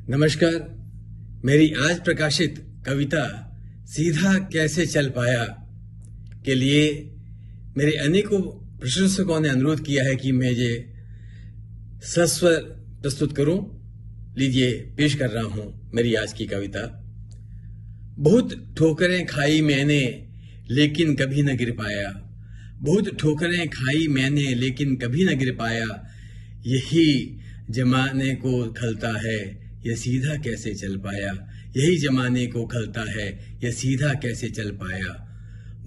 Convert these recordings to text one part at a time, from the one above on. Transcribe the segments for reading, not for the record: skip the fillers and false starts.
नमस्कार। मेरी आज प्रकाशित कविता सीधा कैसे चल पाया के लिए मेरे अनेकों प्रशंसकों ने अनुरोध किया है कि मैं ये सस्वर प्रस्तुत करूं। लीजिए, पेश कर रहा हूं मेरी आज की कविता। बहुत ठोकरें खाई मैंने लेकिन कभी न गिर पाया। बहुत ठोकरें खाई मैंने लेकिन कभी न गिर पाया। यही जमाने को खलता है, यह सीधा कैसे चल पाया। यही जमाने को खलता है, यह सीधा कैसे चल पाया।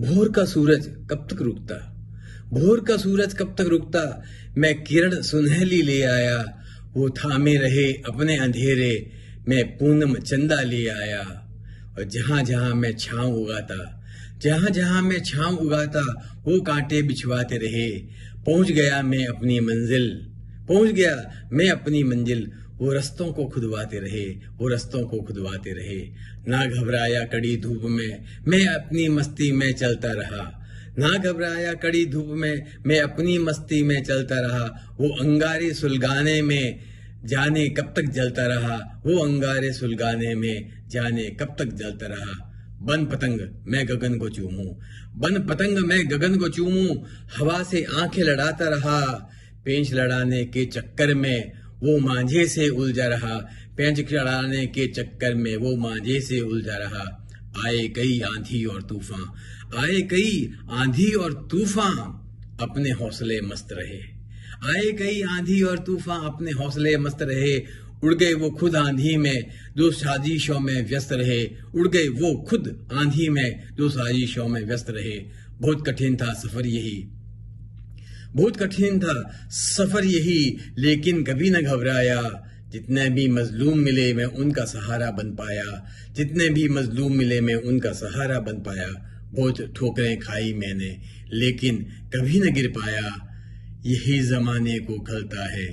भोर का सूरज कब तक रुकता, भोर का सूरज कब तक रुकता। मैं किरण सुनहली ले आया, वो थामे रहे अपने अंधेरे। मैं पूनम चंदा ले आया, और जहां जहां मैं छांव उगाता, जहां जहां मैं छांव उगाता, वो कांटे बिछवाते रहे। पहुंच गया मैं अपनी मंजिल, पहुंच गया मैं अपनी मंजिल। वो रस्तों को खुदवाते रहे, वो रस्तों को खुदवाते रहे। ना घबराया कड़ी धूप में, मैं अपनी मस्ती में चलता रहा। ना घबराया कड़ी धूप में, मैं अपनी मस्ती में चलता रहा। वो अंगारे सुलगाने में जाने कब तक जलता रहा। वो अंगारे सुलगाने में जाने कब तक जलता रहा। बन पतंग मैं गगन को चूमूं, बन पतंग मैं गगन को चूमूं। हवा से आंखें लड़ाता रहा, पेंच लड़ाने के चक्कर में वो मांझे से उलझा रहा। पेंच लड़ाने के चक्कर में वो मांझे से उलझा रहा। आए कई आंधी और तूफान, आए कई आंधी और तूफान, अपने हौसले मस्त रहे। आए कई आंधी और तूफान, अपने हौसले मस्त रहे। उड़ गए वो खुद आंधी में, जो साजिशों में व्यस्त रहे। उड़ गए वो खुद आंधी में, जो साजिशों में व्यस्त रहे। बहुत कठिन था सफर यही, बहुत कठिन था सफर यही, लेकिन कभी न घबराया। जितने भी मजलूम मिले मैं उनका सहारा बन पाया। जितने भी मजलूम मिले मैं उनका सहारा बन पाया। बहुत ठोकरें खाई मैंने लेकिन कभी न गिर पाया। यही जमाने को खलता है,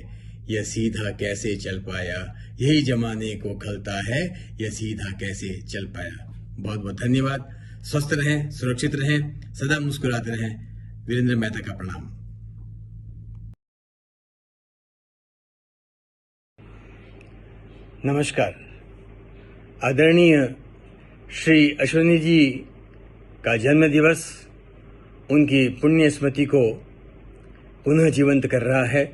यह सीधा कैसे चल पाया। यही जमाने को खलता है, यह सीधा कैसे चल पाया। बहुत बहुत धन्यवाद। स्वस्थ रहें, सुरक्षित रहें, सदा मुस्कुराते रहें। वीरेंद्र मेहता का प्रणाम। नमस्कार। आदरणीय श्री अश्वनी जी का जन्म दिवस उनकी पुण्य स्मृति को पुनः जीवंत कर रहा है।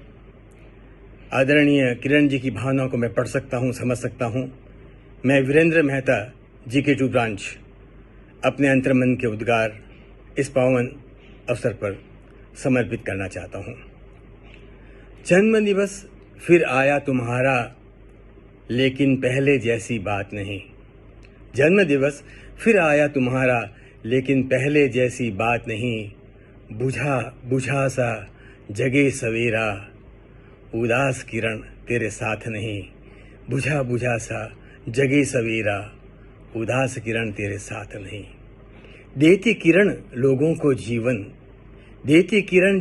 आदरणीय किरण जी की भावनाओं को मैं पढ़ सकता हूँ, समझ सकता हूँ। मैं वीरेंद्र मेहता GK2 ब्रांच अपने अंतर्मन के उद्गार इस पावन अवसर पर समर्पित करना चाहता हूँ। जन्म दिवस फिर आया तुम्हारा, लेकिन पहले जैसी बात नहीं। जन्म दिवस फिर आया तुम्हारा, लेकिन पहले जैसी बात नहीं। बुझा बुझा सा जगे सवेरा, उदास किरण तेरे साथ नहीं। बुझा बुझा सा जगे सवेरा, उदास किरण तेरे साथ नहीं। देती किरण लोगों को जीवन, देती किरण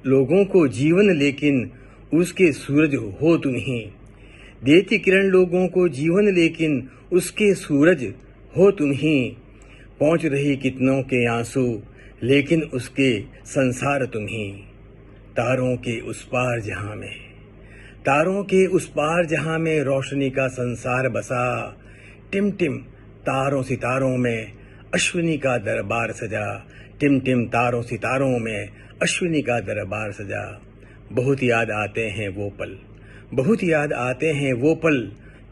लोगों को जीवन, लेकिन उसके सूरज हो तुम ही। देती किरण लोगों को जीवन, लेकिन उसके सूरज हो तुम ही। पहुँच रही कितनों के आंसू, लेकिन उसके संसार तुम ही। तारों के उस पार जहाँ में, तारों के उस पार जहाँ में रोशनी का संसार बसा। टिम टिम तारों सितारों में अश्विनी का दरबार सजा। टिम टिम तारों सितारों में अश्विनी का दरबार सजा। बहुत याद आते हैं वो पल, बहुत याद आते हैं वो पल,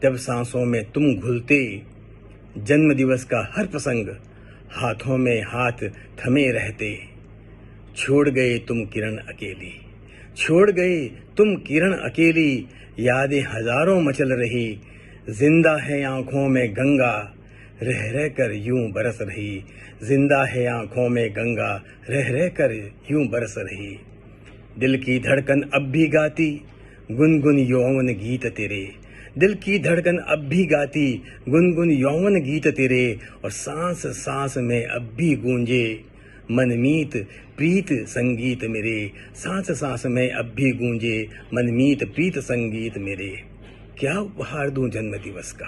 जब सांसों में तुम घुलते। जन्म दिवस का हर प्रसंग हाथों में हाथ थमे रहते। छोड़ गए तुम किरण अकेली, छोड़ गए तुम किरण अकेली। यादें हजारों मचल रही, जिंदा है आंखों में गंगा, रह रह कर यूं बरस रही। जिंदा है आंखों में गंगा, रह रह कर यूं बरस रही। दिल की धड़कन अब भी गाती गुनगुन यौवन गीत तेरे। दिल की धड़कन अब भी गाती गुनगुन यौवन गीत तेरे। और सांस सांस में अब भी गूंजे मनमीत प्रीत संगीत मेरे। सांस सांस में अब भी गूंजे मनमीत प्रीत संगीत मेरे। क्या उपहार दूं जन्म दिवस का,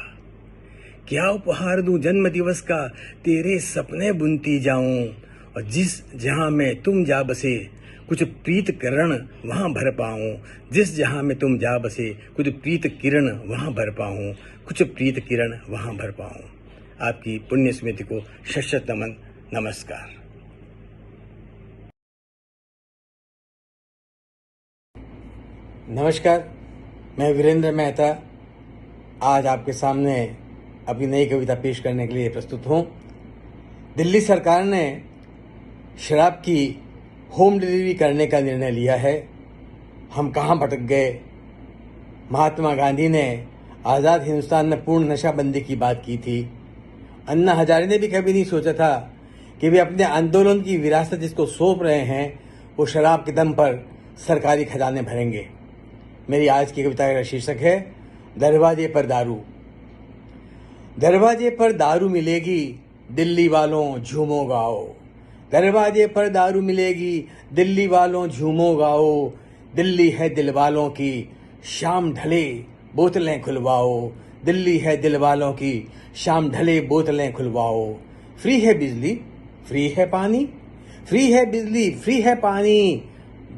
क्या उपहार दूं जन्म दिवस का। तेरे सपने बुनती जाऊं, और जिस जहां में तुम जा बसे कुछ प्रीत किरण वहाँ भर पाऊँ, जिस जहाँ में तुम जा बसे कुछ प्रीत किरण वहाँ भर पाऊँ, कुछ प्रीत किरण वहाँ भर पाऊँ। आपकी पुण्य स्मृति को शत नमन, नमस्कार। नमस्कार, मैं वीरेंद्र मेहता आज आपके सामने अपनी नई कविता पेश करने के लिए प्रस्तुत हूँ। दिल्ली सरकार ने शराब की होम डिलीवरी करने का निर्णय लिया है। हम कहाँ भटक गए। महात्मा गांधी ने आज़ाद हिंदुस्तान में पूर्ण नशाबंदी की बात की थी। अन्ना हजारे ने भी कभी नहीं सोचा था कि वे अपने आंदोलन की विरासत जिसको सौंप रहे हैं वो शराब के दम पर सरकारी खजाने भरेंगे। मेरी आज की कविता का शीर्षक है दरवाजे पर दारू। दरवाजे पर दारू मिलेगी, दिल्ली वालों झूमो गाओ। दरवाजे पर दारू मिलेगी, दिल्ली वालों झूमो गाओ। दिल्ली है दिल वालों की, शाम ढले बोतलें खुलवाओ। दिल्ली है दिल वालों की, शाम ढले बोतलें खुलवाओ। फ्री है बिजली, फ्री है पानी, फ्री है बिजली, फ्री है पानी।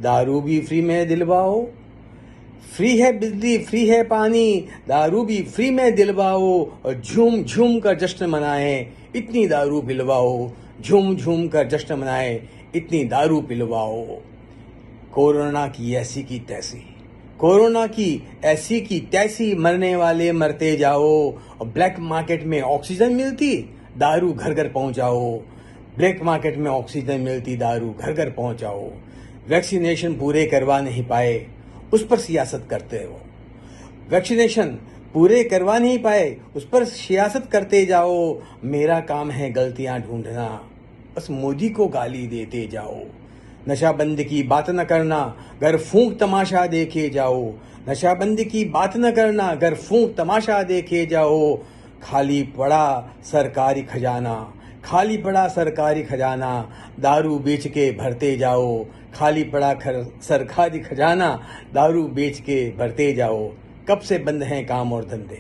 दारू भी फ्री में दिलवाओ। फ्री है बिजली, फ्री है पानी, दारू भी फ्री में दिलवाओ। और झूम झूम कर जश्न मनाएं, इतनी दारू पिलवाओ। झूम झूम कर जश्न मनाएं, इतनी दारू पिलवाओ। कोरोना की ऐसी की तैसी, कोरोना की ऐसी की तैसी, मरने वाले मरते जाओ। और ब्लैक मार्केट में ऑक्सीजन मिलती, दारू घर घर पहुंचाओ। ब्लैक मार्केट में ऑक्सीजन मिलती, दारू घर घर पहुंचाओ। वैक्सीनेशन पूरे करवा नहीं पाए, उस पर सियासत करते हो। वैक्सीनेशन पूरे करवा नहीं पाए, उस पर सियासत करते जाओ। मेरा काम है गलतियां ढूंढना, बस मोदी को गाली देते जाओ। नशाबंदी की बात न करना, घर फूंक तमाशा देखे जाओ। नशाबंदी की बात न करना, घर फूंक तमाशा देखे जाओ। खाली पड़ा सरकारी खजाना, खाली पड़ा सरकारी खजाना, दारू बेच के भरते जाओ। खाली पड़ा सरकारी खजाना, दारू बेच के भरते जाओ। कब से बंद हैं काम और धंधे,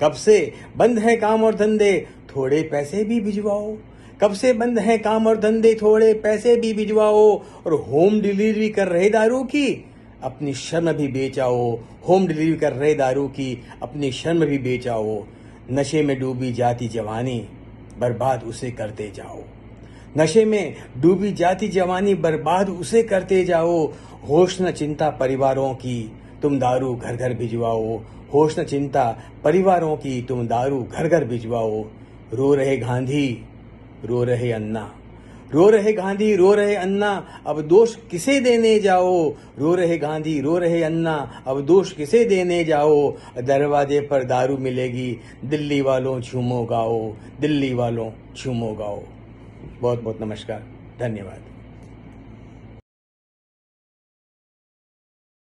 कब से बंद हैं काम और धंधे, थोड़े पैसे भी भिजवाओ। कब से बंद हैं काम और धंधे, थोड़े पैसे भी भिजवाओ। और होम डिलीवरी कर रहे दारू की, अपनी शर्म भी बेचाओ। होम डिलीवरी कर रहे दारू की, अपनी शर्म भी बेचाओ। नशे में डूबी जाती जवानी, बर्बाद उसे करते जाओ। नशे में डूबी जाती जवानी, बर्बाद उसे करते जाओ। होश न चिंता परिवारों की, तुम दारू घर घर भिजवाओ। होश न चिंता परिवारों की, तुम दारू घर घर भिजवाओ। रो रहे गांधी, रो रहे अन्ना, रो रहे गांधी, रो रहे अन्ना, अब दोष किसे देने जाओ। रो रहे गांधी, रो रहे अन्ना, अब दोष किसे देने जाओ। दरवाजे पर दारू मिलेगी, दिल्ली वालों झूमो गाओ। दिल्ली वालों झूमो गाओ। बहुत बहुत नमस्कार, धन्यवाद।